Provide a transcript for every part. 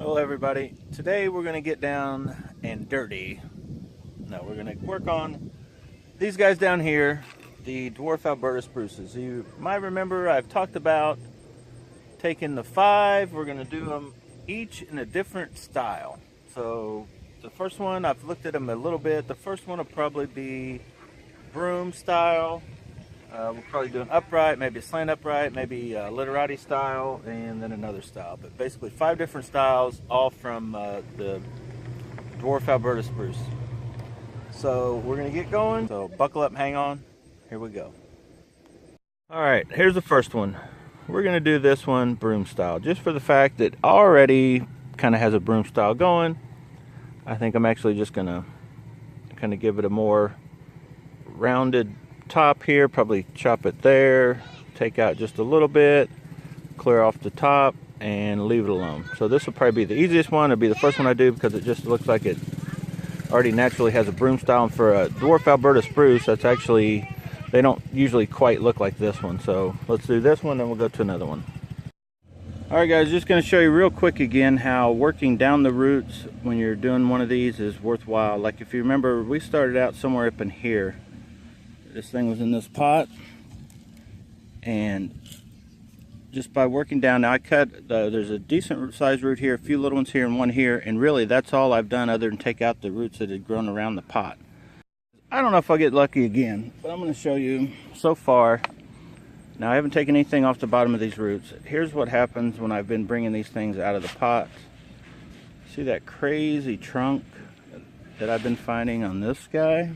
Hello everybody. Today we're going to get down and dirty. No, we're going to work on these guys down here, the dwarf Alberta spruces. You might remember I've talked about taking the 5. We're going to do them each in a different style. So the first one, I've looked at them a little bit. The first one will probably be broom style. We'll probably do an upright, maybe a slant upright, maybe a literati style, and then another style. But basically 5 different styles, all from the dwarf Alberta spruce. So we're going to get going. So buckle up, hang on. Here we go. All right, here's the first one. We're going to do this one broom style, just for the fact that already kind of has a broom style going. I think I'm actually just going to kind of give it a more rounded top here, probably chop it there, take out just a little bit, clear off the top, and leave it alone. So this will probably be the easiest one. It'll be the first one I do because it just looks like it already naturally has a broom style. And for a dwarf Alberta spruce, that's actually, they don't usually quite look like this one. So let's do this one, then we'll go to another one. Alright guys, just going to show you real quick again how working down the roots when you're doing one of these is worthwhile. Like if you remember, we started out somewhere up in here. This thing was in this pot, and just by working down, now I cut, there's a decent sized root here, a few little ones here and one here, and really that's all I've done other than take out the roots that had grown around the pot. I don't know if I'll get lucky again, but I'm going to show you so far. Now I haven't taken anything off the bottom of these roots. Here's what happens when I've been bringing these things out of the pot. See that crazy trunk that I've been finding on this guy?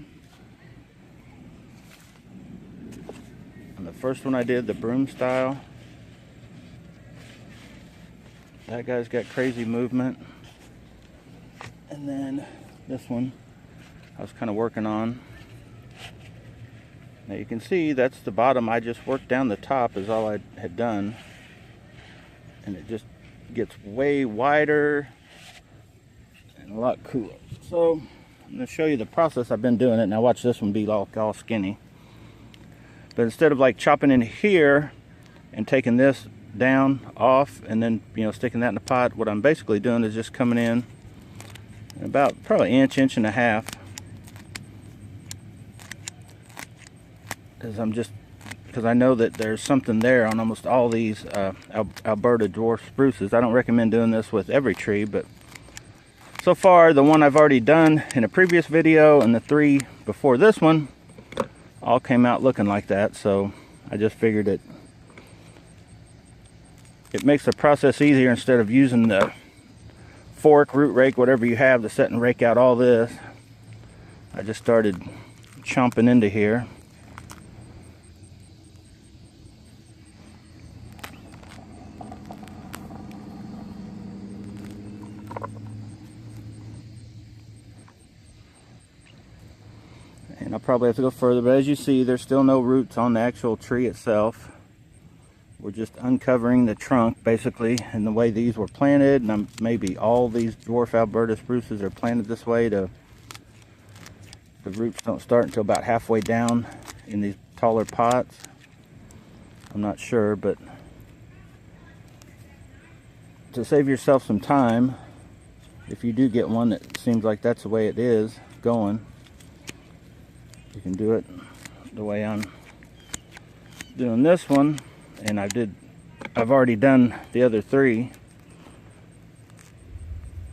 The first one I did, the broom style, that guy's got crazy movement. And then this one I was kind of working on. Now you can see that's the bottom. I just worked down the top is all I had done, and it just gets way wider and a lot cooler. So I'm going to show you the process I've been doing it. Now watch this one be all skinny. But instead of like chopping in here and taking this down off and then, you know, sticking that in the pot, what I'm basically doing is just coming in about probably inch and a half, because I know that there's something there on almost all these Alberta dwarf spruces. I don't recommend doing this with every tree, but so far the one I've already done in a previous video and the 3 before this one all came out looking like that. So I just figured it makes the process easier. Instead of using the fork, root rake, whatever you have to set and rake out all this, I just started chomping into here. And I'll probably have to go further, but as you see, there's still no roots on the actual tree itself. We're just uncovering the trunk, basically, and the way these were planted, and maybe all these dwarf Alberta spruces are planted this way. The roots don't start until about halfway down in these taller pots. I'm not sure, but to save yourself some time, if you do get one that seems like that's the way it is going, you can do it the way I'm doing this one. And I've already done the other 3,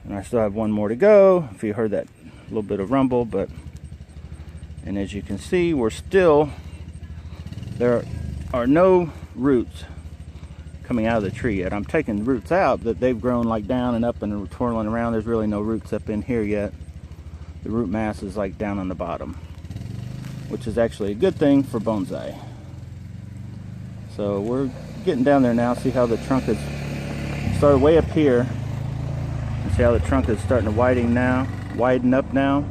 and I still have one more to go. If you heard that little bit of rumble, and as you can see, there are no roots coming out of the tree yet. I'm taking roots out that they've grown like down and up and twirling around. There's really no roots up in here yet. The root mass is like down on the bottom, which is actually a good thing for bonsai. So we're getting down there now. See how the trunk is started way up here, and see how the trunk is starting to widen up now.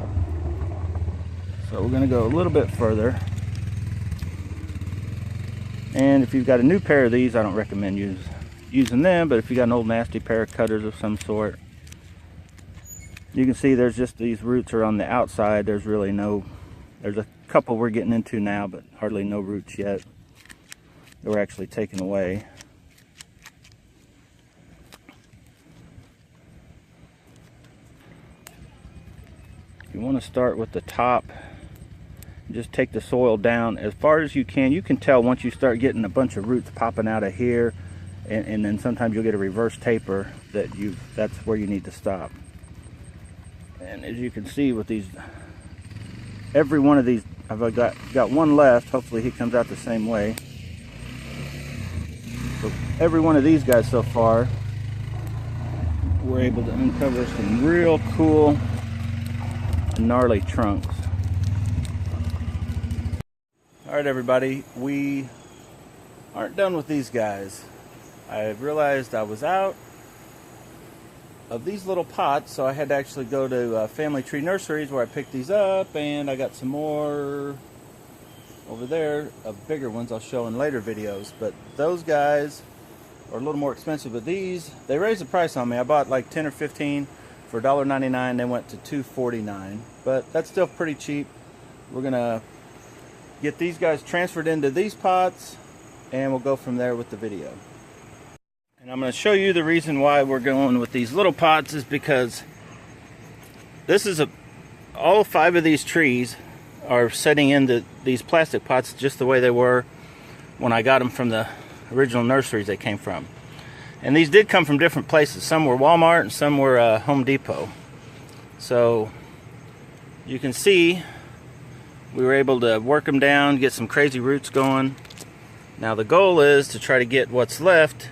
So we're going to go a little bit further. And if you've got a new pair of these, I don't recommend using them, but if you got an old nasty pair of cutters of some sort, you can see there's just these roots are on the outside. There's really no, there's a couple we're getting into now, but hardly no roots yet. They were actually taken away. You want to start with the top. Just take the soil down as far as you can. You can tell once you start getting a bunch of roots popping out of here, and then sometimes you'll get a reverse taper that's where you need to stop. And as you can see with these, every one of these, I've got one left. Hopefully he comes out the same way. But every one of these guys so far, we're able to uncover some real cool, gnarly trunks. Alright everybody, we aren't done with these guys. I realized I was out of these little pots, so I had to actually go to Family Tree Nurseries where I picked these up, and I got some more over there of bigger ones I'll show in later videos. But those guys are a little more expensive, but these, they raised the price on me. I bought like 10 or 15 for $1.99. They went to $2.49, but that's still pretty cheap. We're gonna get these guys transferred into these pots, and we'll go from there with the video. And I'm going to show you the reason why we're going with these little pots is because this is all 5 of these trees are setting into these plastic pots just the way they were when I got them from the original nurseries they came from. And these did come from different places. Some were Walmart and some were Home Depot. So you can see we were able to work them down, get some crazy roots going. Now the goal is to try to get what's left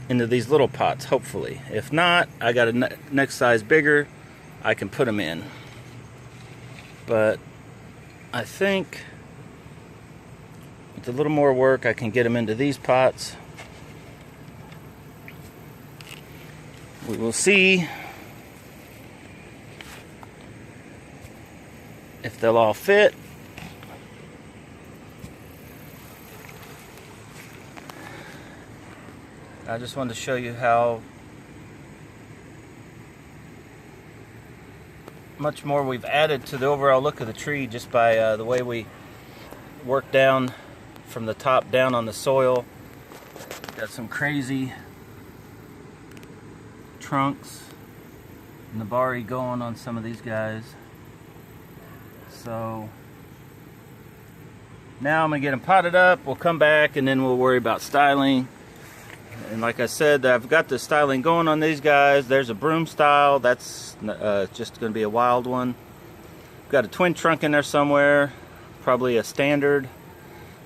into these little pots, hopefully. If not, I got a next size bigger, I can put them in. But I think with a little more work, I can get them into these pots. We will see if they'll all fit. I just wanted to show you how much more we've added to the overall look of the tree just by the way we work down from the top down on the soil. Got some crazy trunks and the Nabari going on some of these guys. So now I'm gonna get them potted up. We'll come back and then we'll worry about styling. And like I said, I've got the styling going on these guys. There's a broom style. That's just going to be a wild one. Got a twin trunk in there somewhere. Probably a standard.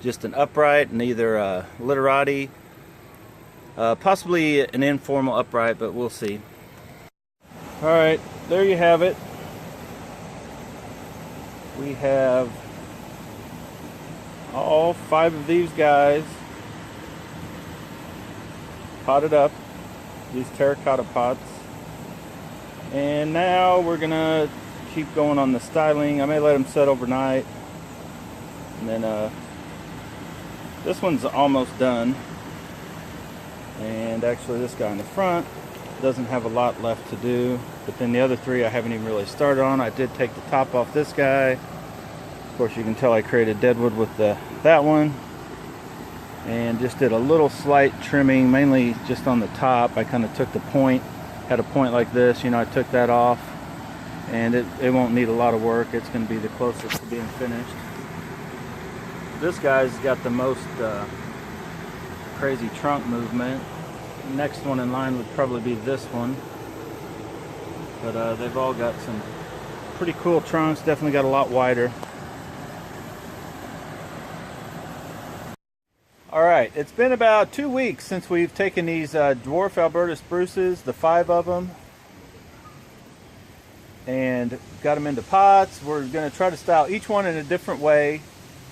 Just an upright and either a literati. Possibly an informal upright, but we'll see. Alright, there you have it. We have all 5 of these guys potted up, these terracotta pots, and now we're gonna keep going on the styling. I may let them set overnight, and then this one's almost done, and actually this guy in the front doesn't have a lot left to do, but then the other 3 I haven't even really started on. I did take the top off this guy. Of course you can tell I created deadwood with that one, and just did a little slight trimming, mainly just on the top. I kind of took the point, had a point like this, you know, I took that off, and it won't need a lot of work. It's going to be the closest to being finished. This guy's got the most crazy trunk movement. Next one in line would probably be this one, but they've all got some pretty cool trunks. Definitely got a lot wider. Alright, it's been about 2 weeks since we've taken these dwarf Alberta spruces, the 5 of them, and got them into pots. We're going to try to style each one in a different way.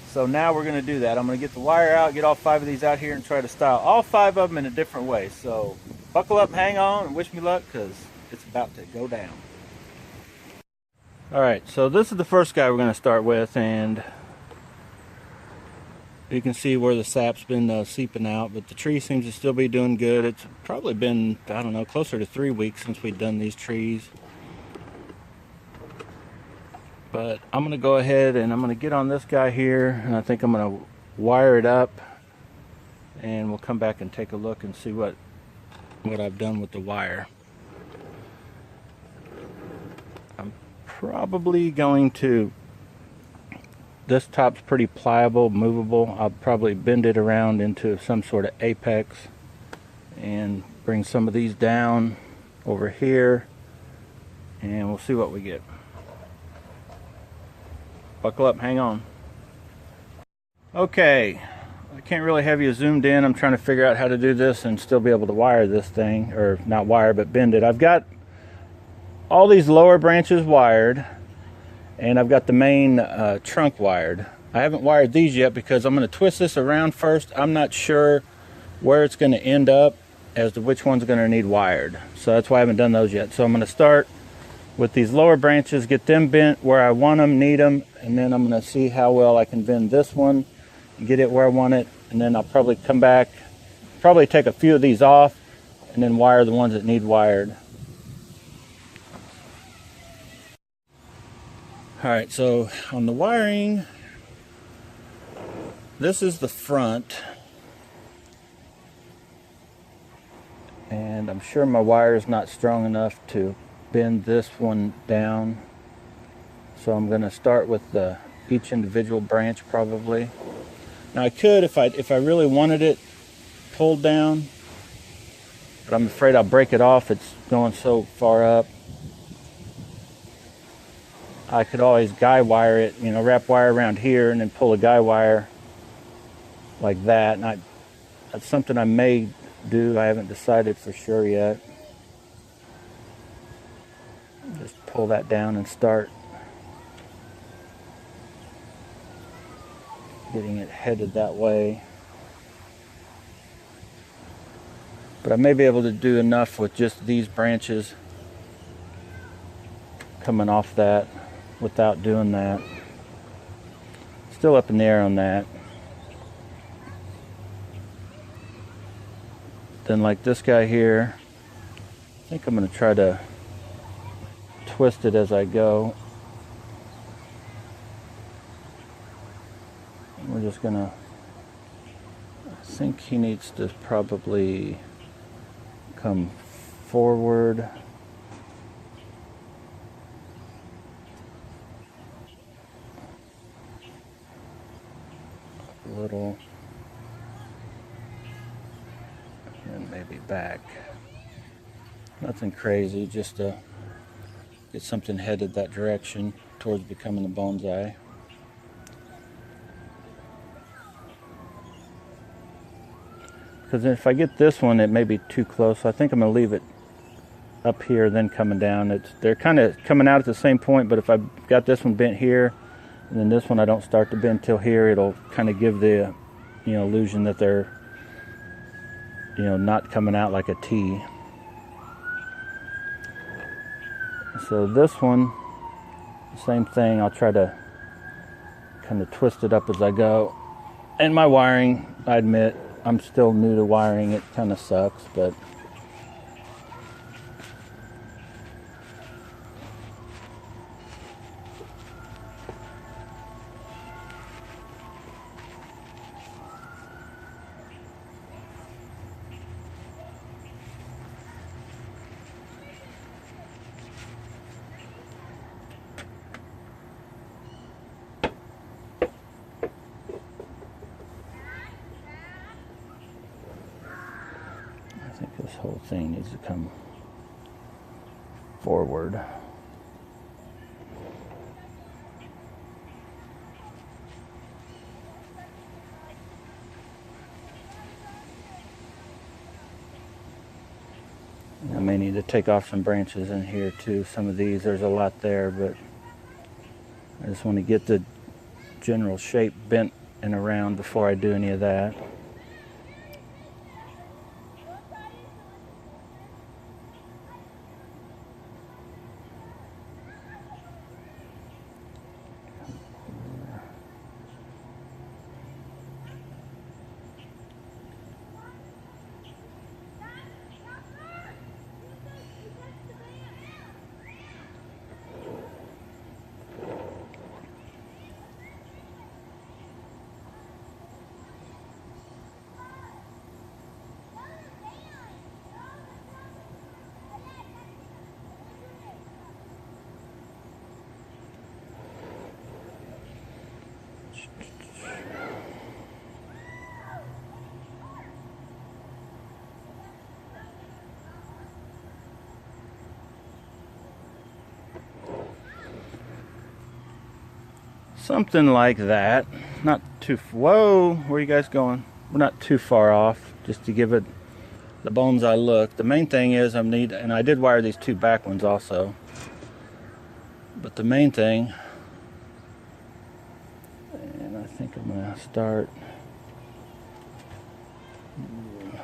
So now we're going to do that. I'm going to get the wire out, get all 5 of these out here, and try to style all 5 of them in a different way. So buckle up, hang on, and wish me luck, because it's about to go down. Alright, so this is the first guy we're going to start with, and you can see where the sap's been seeping out, but the tree seems to still be doing good. It's probably been, I don't know, closer to 3 weeks since we've done these trees. But I'm going to go ahead and I'm going to get on this guy here, and I think I'm going to wire it up, and we'll come back and take a look and see what I've done with the wire. I'm probably going to, this top's pretty pliable, movable. I'll probably bend it around into some sort of apex and bring some of these down over here, and we'll see what we get. Buckle up, hang on. Okay, I can't really have you zoomed in. I'm trying to figure out how to do this and still be able to wire this thing, or not wire, but bend it. I've got all these lower branches wired, and I've got the main trunk wired. I haven't wired these yet because I'm going to twist this around first. I'm not sure where it's going to end up as to which one's going to need wired. So that's why I haven't done those yet. So I'm going to start with these lower branches, get them bent where I want them, need them, and then I'm going to see how well I can bend this one and get it where I want it. And then I'll probably come back, probably take a few of these off, and then wire the ones that need wired. Alright, so on the wiring, this is the front, and I'm sure my wire is not strong enough to bend this one down, so I'm going to start with each individual branch probably. Now I could, if I really wanted it pulled down, but I'm afraid I'll break it off. It's going so far up. I could always guy wire it, you know, wrap wire around here and then pull a guy wire like that. And that's something I may do. I haven't decided for sure yet. Just pull that down and start getting it headed that way. But I may be able to do enough with just these branches coming off that without doing that. Still up in the air on that. Then like this guy here, I think I'm going to try to twist it as I go. We're just going to, I think he needs to probably come forward. A little. And maybe back. Nothing crazy, just to get something headed that direction towards becoming a bonsai. Because if I get this one, it may be too close. So I think I'm going to leave it up here, then coming down. They're kind of coming out at the same point, but if I've got this one bent here, and then this one I don't start to bend till here, it'll kind of give the, you know, illusion that they're, you know, not coming out like a T. So this one, same thing. I'll try to kind of twist it up as I go. And my wiring, I admit, I'm still new to wiring. It kind of sucks, but I think this whole thing needs to come forward. I may need to take off some branches in here too. Some of these, there's a lot there, but I just want to get the general shape bent and around before I do any of that. Something like that. Not too, whoa, where are you guys going? We're not too far off, just to give it the bonsai look. The main thing is and I did wire these two back ones also. But the main thing, and I think I'm gonna start,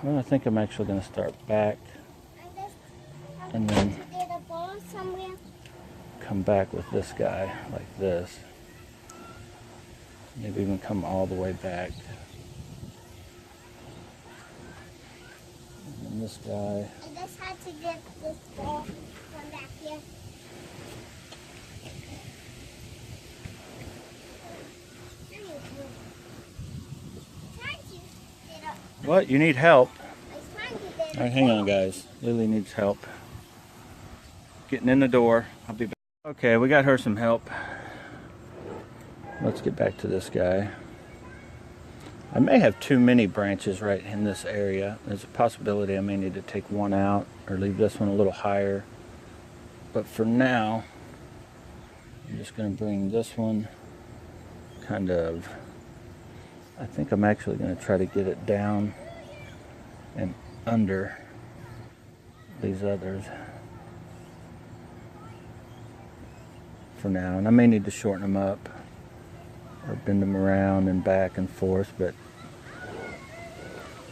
well, I think I'm actually gonna start back and then come back with this guy like this. Maybe even come all the way back. And this guy. I just had to get this ball from back here. What? You need help? All right, hang on, guys. Lily needs help getting in the door. I'll be back. Okay, we got her some help. Let's get back to this guy. I may have too many branches right in this area. There's a possibility I may need to take one out or leave this one a little higher. But for now, I'm just going to bring this one kind of, I think I'm actually going to try to get it down and under these others for now. And I may need to shorten them up or bend them around and back and forth, but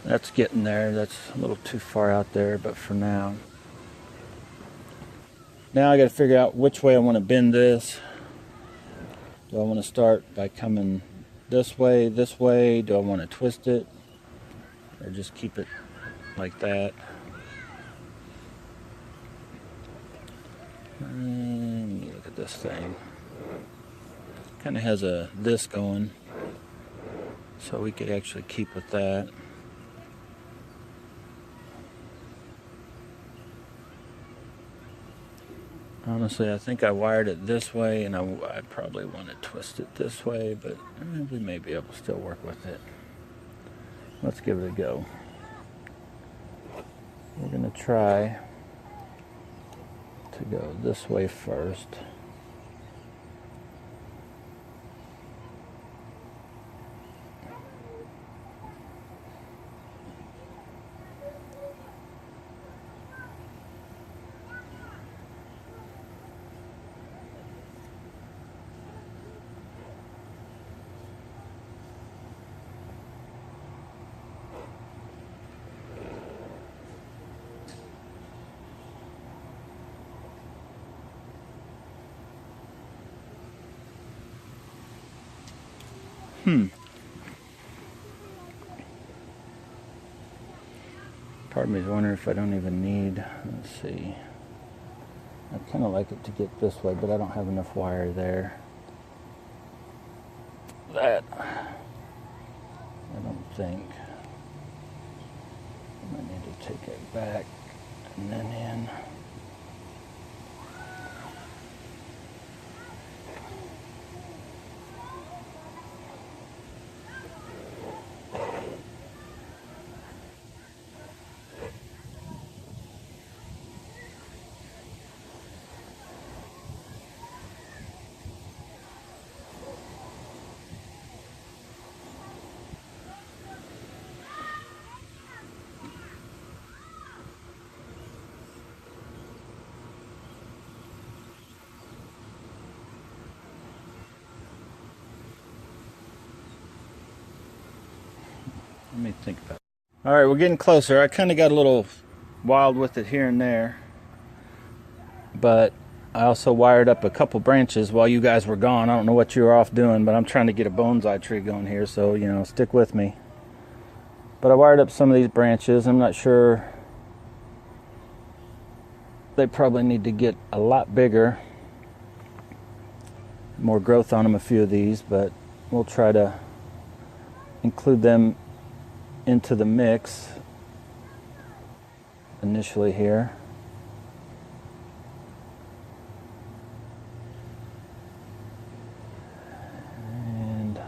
that's getting there. That's a little too far out there, but for now. Now I got to figure out which way I want to bend this. Do I want to start by coming this way? Do I want to twist it? Or just keep it like that? And look at this thing. Kind of has a this going, so we could actually keep with that. Honestly, I think I wired it this way, and I probably want to twist it this way, but we may be able to still work with it. Let's give it a go. We're going to try to go this way first. Part of me is wondering if I don't even need, let's see. I kind of like it to get this way, but I don't have enough wire there. That, I don't think. I might need to take it back and then in. Let me think about it. All right, we're getting closer. I kind of got a little wild with it here and there, but I also wired up a couple branches while you guys were gone. I don't know what you were off doing, but I'm trying to get a bonsai tree going here, so, you know, stick with me. But I wired up some of these branches. I'm not sure. They probably need to get a lot bigger. More growth on them, a few of these, but we'll try to include them into the mix initially here. And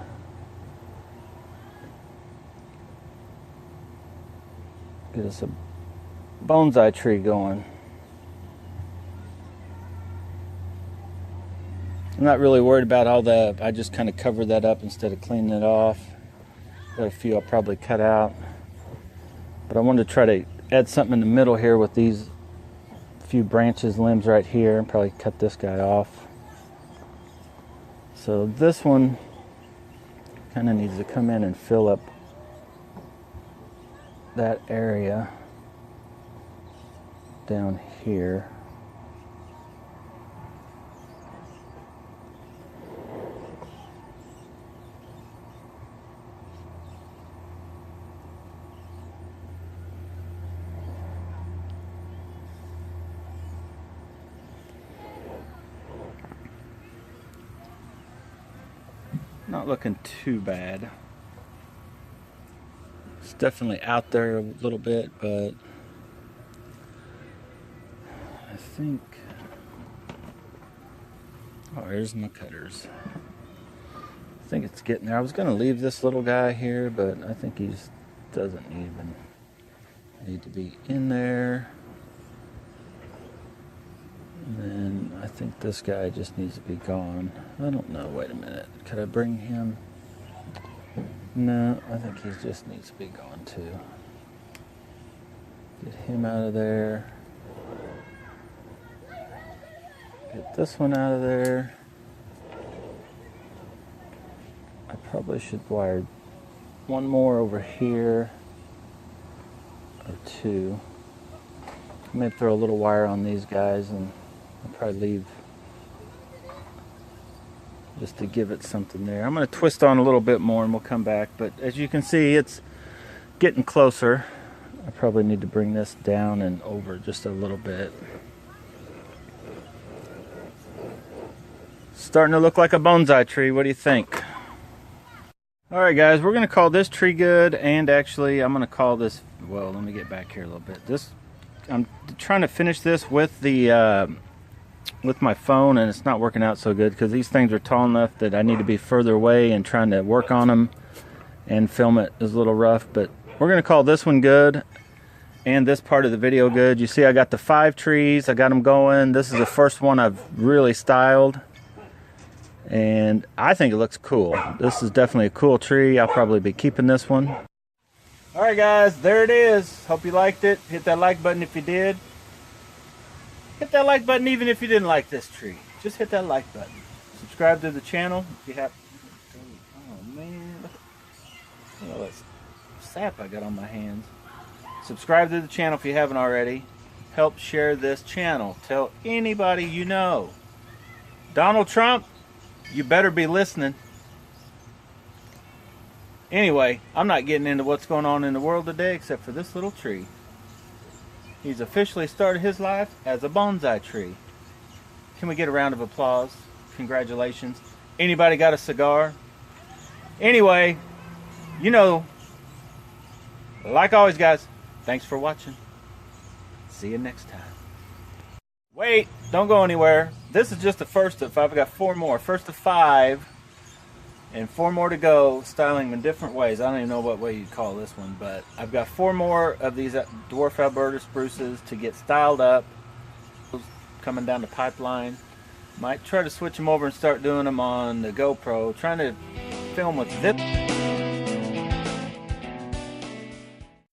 get us a bonsai tree going. I'm not really worried about all the, I just kind of covered that up instead of cleaning it off. Got a few I'll probably cut out. But I wanted to try to add something in the middle here with these few branches, limbs right here, and probably cut this guy off. So this one kind of needs to come in and fill up that area down here. Not looking too bad. It's definitely out there a little bit, but I think, oh, here's my cutters. I think it's getting there. I was going to leave this little guy here, but I think he doesn't even need to be in there. And then I think this guy just needs to be gone. I don't know. Wait a minute. Could I bring him? No, I think he just needs to be gone too. Get him out of there. Get this one out of there. I probably should wire one more over here, or two. I may throw a little wire on these guys, and I'll probably leave just to give it something there. I'm going to twist on a little bit more and we'll come back, but as you can see, it's getting closer. I probably need to bring this down and over just a little bit. Starting to look like a bonsai tree. What do you think? Alright guys, we're going to call this tree good, and actually I'm going to call this, well, let me get back here a little bit. I'm trying to finish this with the with my phone, and it's not working out so good because these things are tall enough that I need to be further away, and trying to work on them and film it is a little rough. But we're going to call this one good and this part of the video good. You see I got the 5 trees, I got them going. This is the first one I've really styled, and I think it looks cool. This is definitely a cool tree. I'll probably be keeping this one. Alright guys, there it is. Hope you liked it. Hit that like button if you did. Hit that like button even if you didn't like this tree. Just hit that like button. Subscribe to the channel if you have. Oh man, look at all that sap I got on my hands. Subscribe to the channel if you haven't already. Help share this channel. Tell anybody you know. Donald Trump, you better be listening. Anyway, I'm not getting into what's going on in the world today except for this little tree. He's officially started his life as a bonsai tree. Can we get a round of applause? Congratulations. Anybody got a cigar? Anyway, you know, like always guys, thanks for watching. See you next time. Wait, don't go anywhere. This is just the first of 5. I've got 4 more. First of 5. And 4 more to go, styling them in different ways. I don't even know what way you'd call this one, but I've got 4 more of these dwarf alberta spruces to get styled up. Coming down the pipeline. Might try to switch them over and start doing them on the GoPro. Trying to film with this.